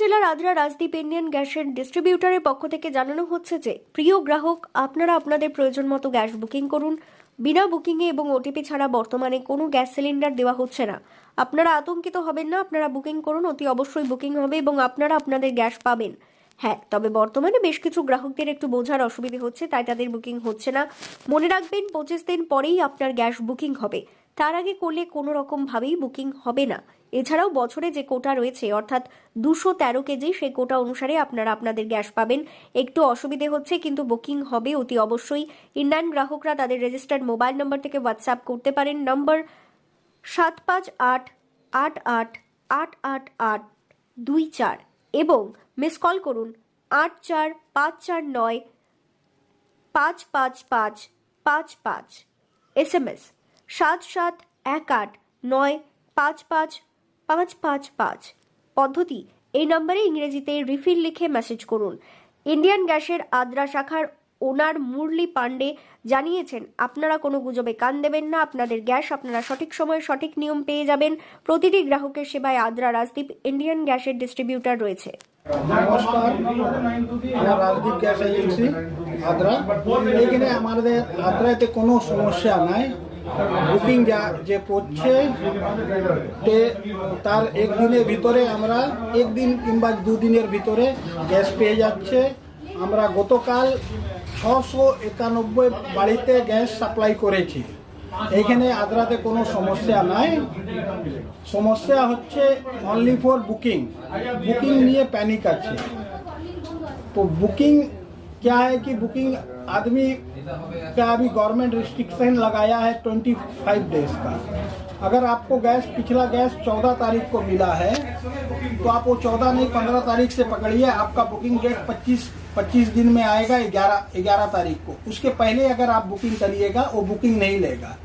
জেলার আদ্রা রাজদীপ ইন্ডিয়ান গ্যাসের ডিস্ট্রিবিউটরের পক্ষ থেকে জানানো হচ্ছে যে প্রিয় গ্রাহক, আপনারা আপনাদের প্রয়োজন মতো গ্যাস বুকিং করুন। বিনা বুকিংয়ে এবং ওটিপি ছাড়া বর্তমানে কোনো গ্যাস সিলিন্ডার দেওয়া হচ্ছে না। আপনারা আতঙ্কিত হবেন না, আপনারা বুকিং করুন, অতি অবশ্যই বুকিং হবে এবং আপনারা আপনাদের গ্যাস পাবেন। হ্যাঁ, তবে বর্তমানে বেশ কিছু গ্রাহকদের একটু বোঝার অসুবিধে হচ্ছে, তাই তাদের বুকিং হচ্ছে না। মনে রাখবেন, 25 দিন পরেই আপনার গ্যাস বুকিং হবে, তার আগে করলে কোনো রকম ভাবেই বুকিং হবে না। এছাড়াও বছরে যে কোটা রয়েছে অর্থাৎ 213 কেজি, সেই কোটা অনুসারে আপনারা আপনাদের গ্যাস পাবেন। একটু অসুবিধে হচ্ছে, কিন্তু বুকিং হবে অতি অবশ্যই। ইন্ডিয়ান গ্রাহকরা তাদের রেজিস্টার্ড মোবাইল নম্বর থেকে হোয়াটসঅ্যাপ করতে পারেন নম্বর 7588888824 এবং মিস কল করুন 8454955555, SMS 7718955555। পদ্ধতি, এই নম্বরে ইংরেজিতে রিফিল লিখে মেসেজ করুন। ইন্ডিয়ান গ্যাসের আদ্রা শাখার ওনার মুরলী পান্ডে জানিয়েছেন, আপনারা কোনো গুজবে কান দেবেন না, আপনাদের গ্যাস আপনারা সঠিক সময়ে সঠিক নিয়ম পেয়ে যাবেন। প্রতিটি গ্রাহকের সেবায় আদ্রা রাজদীপ ইন্ডিয়ান গ্যাসের ডিস্ট্রিবিউটর রয়েছে। নমস্কার, আমার রাজদীপ গ্যাস এজেন্সি আদ্রা। এখানে আমাদের আদ্রাতে কোনো সমস্যা নাই। বুকিং যে করছে তার একদিনের ভিতরে আমরা একদিন কিংবা দুদিনের ভিতরে গ্যাস পেয়ে যাচ্ছে। আমরা গতকাল 691 বাড়িতে গ্যাস সাপ্লাই করেছি। এখানে আদ্রাতে কোনো সমস্যা নাই। সমস্যা হচ্ছে অনলি ফর বুকিং নিয়ে প্যানিক আছে। तो बुकिंग क्या है कि बुकिंग आदमी का अभी गवर्नमेंट रिस्ट्रिक्शन लगाया है 25 डेज का। अगर आपको गैस पिछला गैस 14 तारीख को मिला है तो आप वो 14 नहीं 15 तारीख से पकड़िए। आपका बुकिंग डेट 25 दिन में आएगा 11 तारीख को। उसके पहले अगर आप बुकिंग करिएगा वो बुकिंग नहीं लेगा।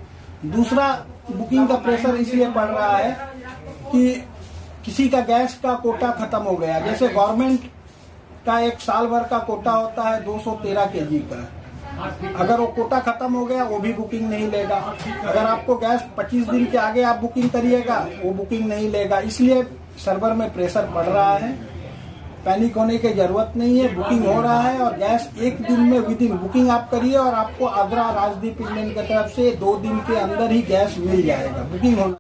दूसरा, बुकिंग का प्रेशर इसलिए बढ़ रहा है कि किसी का गैस का कोटा खत्म हो गया। जैसे गवर्नमेंट का एक साल भर का कोटा होता है 213 केजी का। अगर वो कोटा खत्म हो गया वो भी बुकिंग नहीं लेगा। अगर आपको गैस 25 दिन के आगे आप बुकिंग करिएगा वो बुकिंग नहीं लेगा। इसलिए सर्वर में प्रेशर बढ़ रहा है। पैनिक होने की जरूरत नहीं है, बुकिंग हो रहा है और गैस एक दिन में विदिन बुकिंग आप करिए और आपको आद्रा राजदीप इंडियन की तरफ से 2 दिन के अंदर ही गैस मिल जाएगा। बुकिंग होना